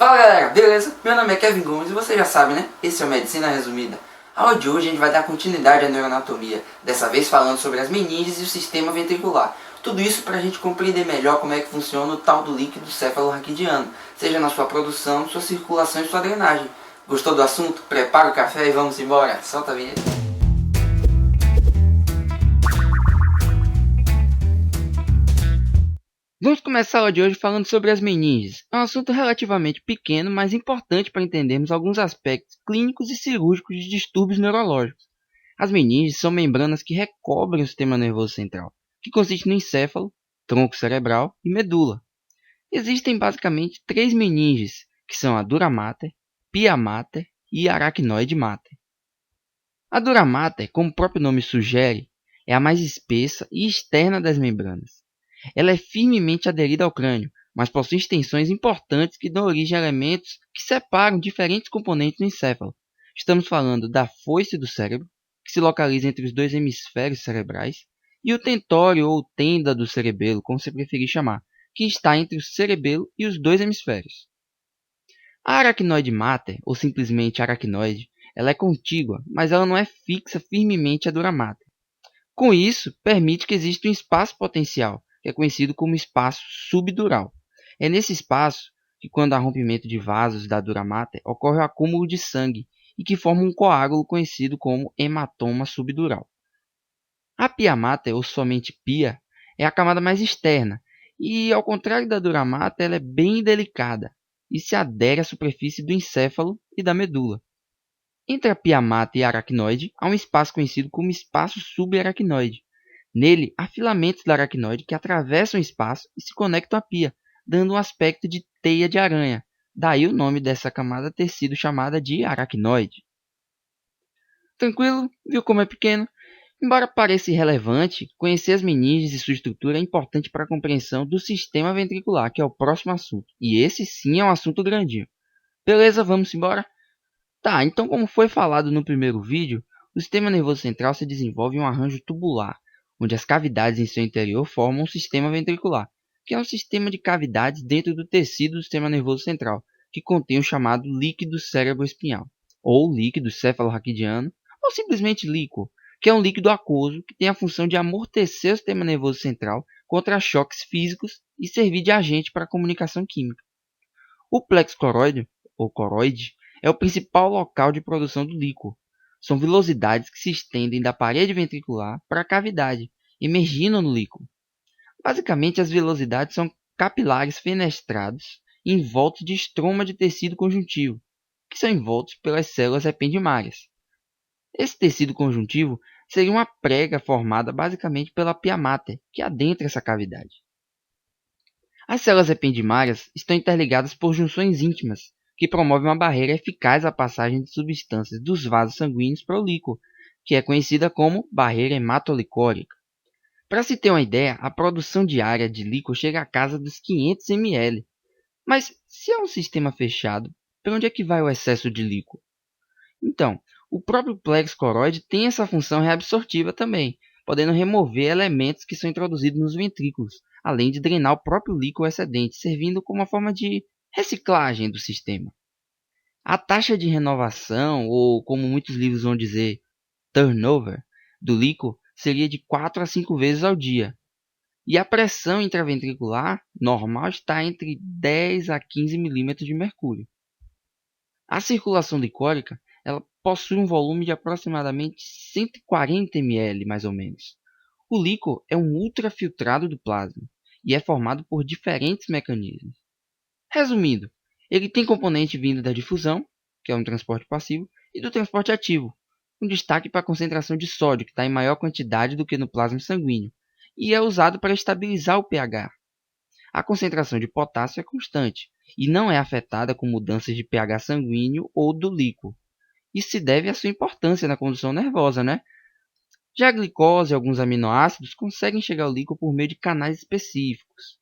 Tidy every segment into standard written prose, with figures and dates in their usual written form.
Fala galera, beleza? Meu nome é Kevin Gomes e você já sabe, né? Esse é o Medicina Resumida. A aula de hoje a gente vai dar continuidade à neuroanatomia, dessa vez falando sobre as meninges e o sistema ventricular. Tudo isso para a gente compreender melhor como é que funciona o tal do líquido cefalorraquidiano, seja na sua produção, sua circulação e sua drenagem. Gostou do assunto? Prepara o café e vamos embora. Solta a vinheta. Vamos começar a aula de hoje falando sobre as meninges. É um assunto relativamente pequeno, mas importante para entendermos alguns aspectos clínicos e cirúrgicos de distúrbios neurológicos. As meninges são membranas que recobrem o sistema nervoso central, que consiste no encéfalo, tronco cerebral e medula. Existem basicamente três meninges, que são a dura mater, pia mater e aracnoide mater. A dura mater, como o próprio nome sugere, é a mais espessa e externa das membranas. Ela é firmemente aderida ao crânio, mas possui extensões importantes que dão origem a elementos que separam diferentes componentes do encéfalo. Estamos falando da foice do cérebro, que se localiza entre os dois hemisférios cerebrais, e o tentório ou tenda do cerebelo, como você preferir chamar, que está entre o cerebelo e os dois hemisférios. A aracnoide mater, ou simplesmente aracnoide, ela é contígua, mas ela não é fixa firmemente à dura mater. Com isso, permite que exista um espaço potencial, que é conhecido como espaço subdural. É nesse espaço que, quando há rompimento de vasos da dura mater, ocorre o acúmulo de sangue e que forma um coágulo conhecido como hematoma subdural. A pia mater, ou somente pia, é a camada mais externa e, ao contrário da dura mater, ela é bem delicada e se adere à superfície do encéfalo e da medula. Entre a pia mater e a aracnoide, há um espaço conhecido como espaço subaracnoide. Nele, há filamentos da aracnoide que atravessam o espaço e se conectam à pia, dando um aspecto de teia de aranha. Daí o nome dessa camada ter sido chamada de aracnoide. Tranquilo? Viu como é pequeno? Embora pareça irrelevante, conhecer as meninges e sua estrutura é importante para a compreensão do sistema ventricular, que é o próximo assunto. E esse sim é um assunto grandinho. Beleza, vamos embora? Tá, então como foi falado no primeiro vídeo, o sistema nervoso central se desenvolve em um arranjo tubular, onde as cavidades em seu interior formam um sistema ventricular, que é um sistema de cavidades dentro do tecido do sistema nervoso central, que contém o chamado líquido cerebroespinhal, ou líquido cefalorraquidiano, ou simplesmente líquor, que é um líquido aquoso que tem a função de amortecer o sistema nervoso central contra choques físicos e servir de agente para a comunicação química. O plexo coroide, ou coroide, é o principal local de produção do líquor. São vilosidades que se estendem da parede ventricular para a cavidade, emergindo no líquor. Basicamente, as vilosidades são capilares fenestrados envoltos de estroma de tecido conjuntivo, que são envoltos pelas células ependimárias. Esse tecido conjuntivo seria uma prega formada basicamente pela pia mater, que adentra essa cavidade. As células ependimárias estão interligadas por junções íntimas, que promovem uma barreira eficaz à passagem de substâncias dos vasos sanguíneos para o líquor, que é conhecida como barreira hematolicórica. Para se ter uma ideia, a produção diária de líquor chega à casa dos 500 ml. Mas se é um sistema fechado, para onde é que vai o excesso de líquor? Então, o próprio plexo coroide tem essa função reabsortiva também, podendo remover elementos que são introduzidos nos ventrículos, além de drenar o próprio líquido excedente, servindo como uma forma de reciclagem do sistema. A taxa de renovação, ou como muitos livros vão dizer, turnover, do líquido seria de 4 a 5 vezes ao dia. E a pressão intraventricular normal está entre 10 a 15 milímetros de mercúrio. A circulação licórica ela possui um volume de aproximadamente 140 ml, mais ou menos. O líquor é um ultrafiltrado do plasma e é formado por diferentes mecanismos. Resumindo, ele tem componente vindo da difusão, que é um transporte passivo, e do transporte ativo, com destaque para a concentração de sódio, que está em maior quantidade do que no plasma sanguíneo, e é usado para estabilizar o pH. A concentração de potássio é constante e não é afetada com mudanças de pH sanguíneo ou do líquor. Isso se deve à sua importância na condução nervosa, né? Já a glicose e alguns aminoácidos conseguem chegar ao líquor por meio de canais específicos.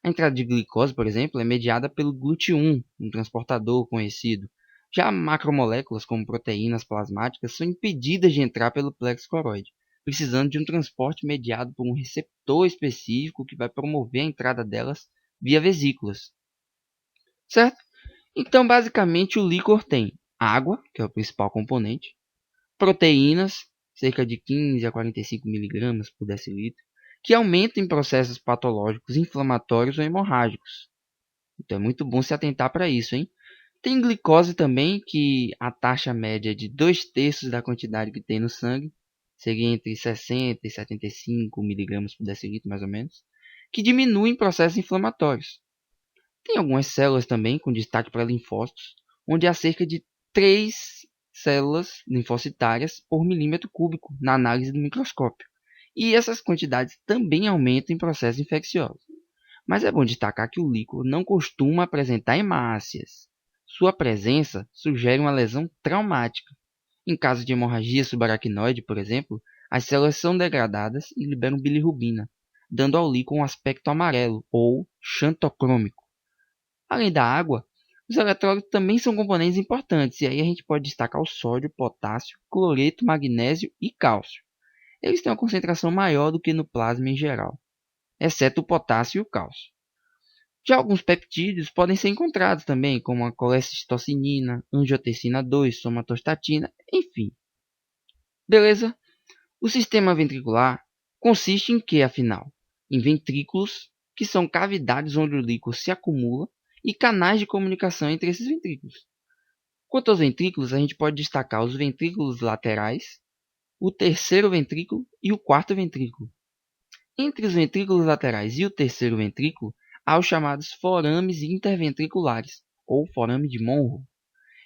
A entrada de glicose, por exemplo, é mediada pelo GLUT1, um transportador conhecido. Já macromoléculas como proteínas plasmáticas são impedidas de entrar pelo plexo coroide, precisando de um transporte mediado por um receptor específico que vai promover a entrada delas via vesículas. Certo? Então, basicamente, o líquor tem água, que é o principal componente, proteínas, cerca de 15 a 45 miligramas por decilitro, que aumentam em processos patológicos inflamatórios ou hemorrágicos. Então é muito bom se atentar para isso, hein? Tem glicose também, que a taxa média é de 2/3 da quantidade que tem no sangue, seria entre 60 e 75 miligramas por decilitro, mais ou menos, que diminui em processos inflamatórios. Tem algumas células também, com destaque para linfócitos, onde há cerca de 3 células linfocitárias por milímetro cúbico na análise do microscópio. E essas quantidades também aumentam em processos infecciosos. Mas é bom destacar que o líquor não costuma apresentar hemácias. Sua presença sugere uma lesão traumática. Em caso de hemorragia subaracnoide, por exemplo, as células são degradadas e liberam bilirrubina, dando ao líquor um aspecto amarelo ou xantocrômico. Além da água, os eletrólitos também são componentes importantes, e aí a gente pode destacar o sódio, potássio, cloreto, magnésio e cálcio. Eles têm uma concentração maior do que no plasma em geral, exceto o potássio e o cálcio. Já alguns peptídeos podem ser encontrados também, como a colecistocinina, angiotensina 2, somatostatina, enfim. Beleza? O sistema ventricular consiste em que, afinal? Em ventrículos, que são cavidades onde o líquor se acumula, e canais de comunicação entre esses ventrículos. Quanto aos ventrículos, a gente pode destacar os ventrículos laterais, o terceiro ventrículo e o quarto ventrículo. Entre os ventrículos laterais e o terceiro ventrículo, há os chamados forames interventriculares, ou forame de Monro.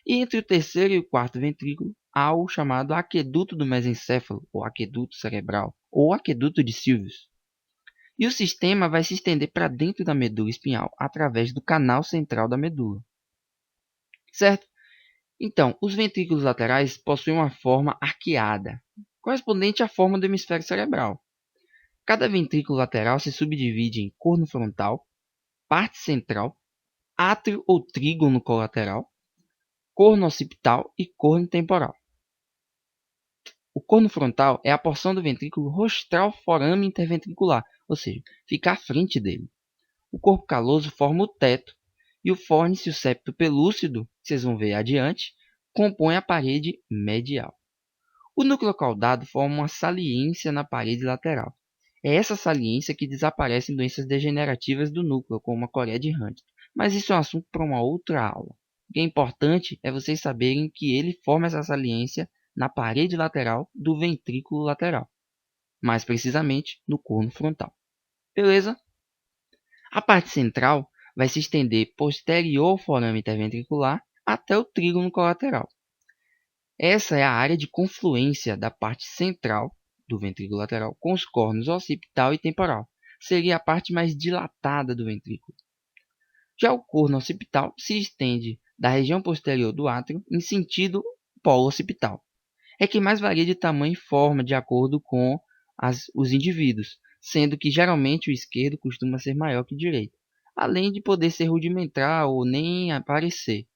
E entre o terceiro e o quarto ventrículo, há o chamado aqueduto do mesencéfalo, ou aqueduto cerebral, ou aqueduto de Sylvius. E o sistema vai se estender para dentro da medula espinhal através do canal central da medula. Certo? Então, os ventrículos laterais possuem uma forma arqueada, correspondente à forma do hemisfério cerebral. Cada ventrículo lateral se subdivide em corno frontal, parte central, átrio ou trígono colateral, corno occipital e corno temporal. O corno frontal é a porção do ventrículo rostral forame interventricular, ou seja, fica à frente dele. O corpo caloso forma o teto e o fórnice e o septo pelúcido, que vocês vão ver adiante, compõem a parede medial. O núcleo caudado forma uma saliência na parede lateral. É essa saliência que desaparece em doenças degenerativas do núcleo, como a coreia de Huntington. Mas isso é um assunto para uma outra aula. O que é importante é vocês saberem que ele forma essa saliência na parede lateral do ventrículo lateral, mais precisamente no corno frontal. Beleza? A parte central vai se estender posterior ao forame interventricular até o trígono colateral. Essa é a área de confluência da parte central do ventrículo lateral com os córneos occipital e temporal. Seria a parte mais dilatada do ventrículo. Já o corno occipital se estende da região posterior do átrio em sentido polo occipital. É que mais varia de tamanho e forma de acordo com os indivíduos, sendo que geralmente o esquerdo costuma ser maior que o direito, além de poder ser rudimentar ou nem aparecer.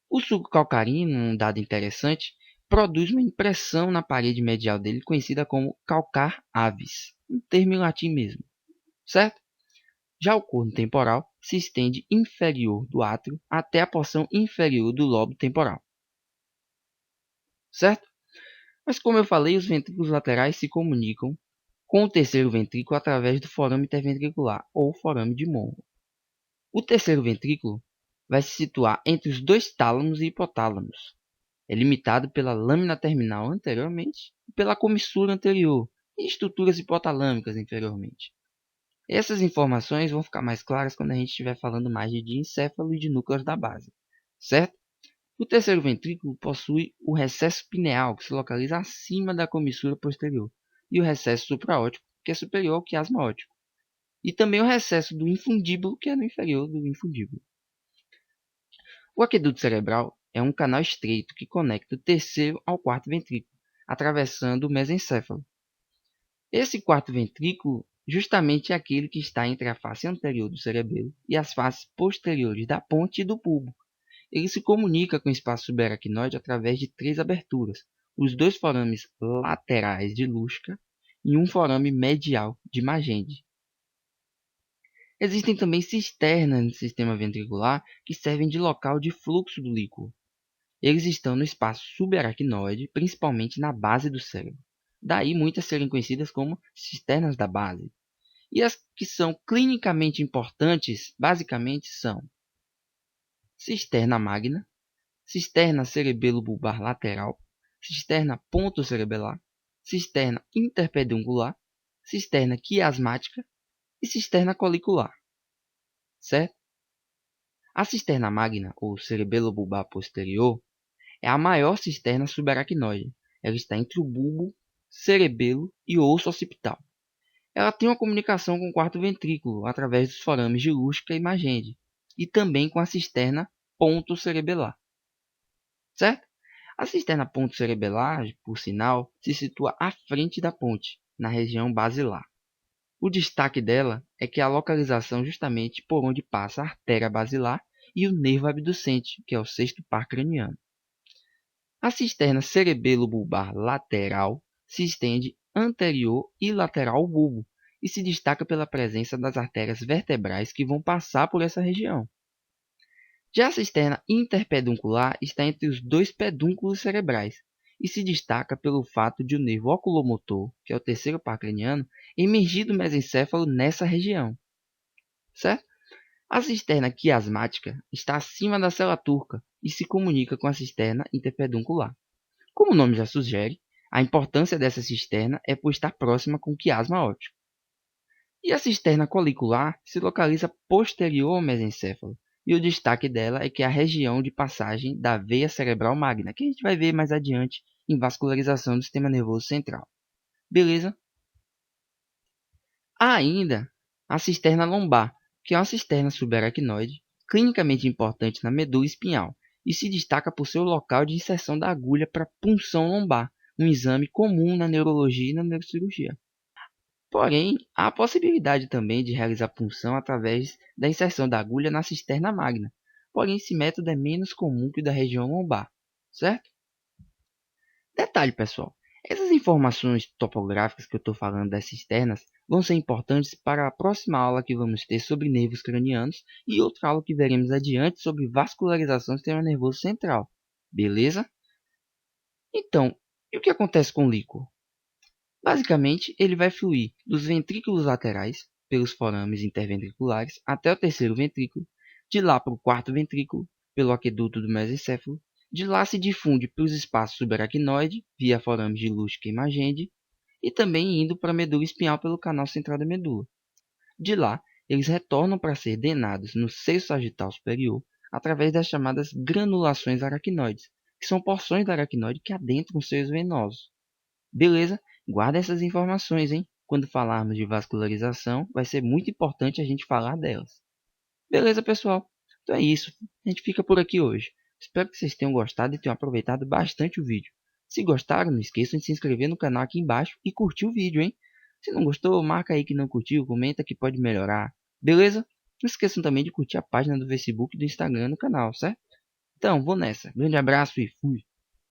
O suco calcarino, um dado interessante, produz uma impressão na parede medial dele conhecida como calcar avis, um termo em latim mesmo, certo? Já o corno temporal se estende inferior do átrio até a porção inferior do lobo temporal, certo? Mas como eu falei, os ventrículos laterais se comunicam com o terceiro ventrículo através do forame interventricular ou forame de Monro. O terceiro ventrículo vai se situar entre os dois tálamos e hipotálamos. É limitado pela lâmina terminal anteriormente e pela comissura anterior e estruturas hipotalâmicas inferiormente. Essas informações vão ficar mais claras quando a gente estiver falando mais de diencéfalo e de núcleos da base, certo? O terceiro ventrículo possui o recesso pineal, que se localiza acima da comissura posterior, e o recesso supraóptico, que é superior ao quiasma óptico, e também o recesso do infundíbulo, que é no inferior do infundíbulo. O aqueduto cerebral é um canal estreito que conecta o terceiro ao quarto ventrículo, atravessando o mesencéfalo. Esse quarto ventrículo justamente é aquele que está entre a face anterior do cerebelo e as faces posteriores da ponte e do bulbo. Ele se comunica com o espaço subaracnoide através de 3 aberturas, os 2 forames laterais de Luschka e um forame medial de Magende. Existem também cisternas no sistema ventricular que servem de local de fluxo do líquido. Eles estão no espaço subaracnoide, principalmente na base do cérebro. Daí muitas serem conhecidas como cisternas da base. E as que são clinicamente importantes, basicamente, são cisterna magna, cisterna cerebelo-bulbar lateral, cisterna pontocerebelar, cisterna interpeduncular, cisterna quiasmática e cisterna colicular, certo? A cisterna magna, ou cerebelo-bulbar posterior, é a maior cisterna subaracnoide. Ela está entre o bulbo, cerebelo e o osso occipital. Ela tem uma comunicação com o quarto ventrículo através dos forames de Lusca e Magende, e também com a cisterna pontocerebelar, certo? A cisterna pontocerebelar, por sinal, se situa à frente da ponte, na região basilar. O destaque dela é que a localização justamente por onde passa a artéria basilar e o nervo abducente, que é o sexto par craniano. A cisterna cerebelo-bulbar lateral se estende anterior e lateral ao bulbo e se destaca pela presença das artérias vertebrais que vão passar por essa região. Já a cisterna interpeduncular está entre os dois pedúnculos cerebrais e se destaca pelo fato de o nervo oculomotor, que é o terceiro par craniano, emergir do mesencéfalo nessa região, certo? A cisterna quiasmática está acima da célula turca e se comunica com a cisterna interpeduncular. Como o nome já sugere, a importância dessa cisterna é por estar próxima com o quiasma óptico. E a cisterna colicular se localiza posterior ao mesencéfalo, e o destaque dela é que é a região de passagem da veia cerebral magna, que a gente vai ver mais adiante em vascularização do sistema nervoso central. Beleza? Há ainda a cisterna lombar, que é uma cisterna subaracnoide, clinicamente importante na medula espinhal, e se destaca por seu local de inserção da agulha para punção lombar, um exame comum na neurologia e na neurocirurgia. Porém, há a possibilidade também de realizar punção através da inserção da agulha na cisterna magna. Porém, esse método é menos comum que o da região lombar, certo? Detalhe, pessoal, essas informações topográficas que eu estou falando das cisternas vão ser importantes para a próxima aula que vamos ter sobre nervos cranianos e outra aula que veremos adiante sobre vascularização do sistema nervoso central. Beleza? Então, e o que acontece com o líquor? Basicamente, ele vai fluir dos ventrículos laterais, pelos forames interventriculares, até o terceiro ventrículo, de lá para o quarto ventrículo, pelo aqueduto do mesencéfalo, de lá se difunde para os espaços subaracnoide, via forames de Lusca e Magende, e também indo para a medula espinhal pelo canal central da medula. De lá, eles retornam para ser drenados no seio sagital superior, através das chamadas granulações aracnoides, que são porções da aracnoide que adentram os seios venosos. Beleza? Guarda essas informações, hein? Quando falarmos de vascularização, vai ser muito importante a gente falar delas. Beleza, pessoal? Então é isso. A gente fica por aqui hoje. Espero que vocês tenham gostado e tenham aproveitado bastante o vídeo. Se gostaram, não esqueçam de se inscrever no canal aqui embaixo e curtir o vídeo, hein? Se não gostou, marca aí que não curtiu, comenta que pode melhorar. Beleza? Não esqueçam também de curtir a página do Facebook e do Instagram no canal, certo? Então, vou nessa. Grande abraço e fui!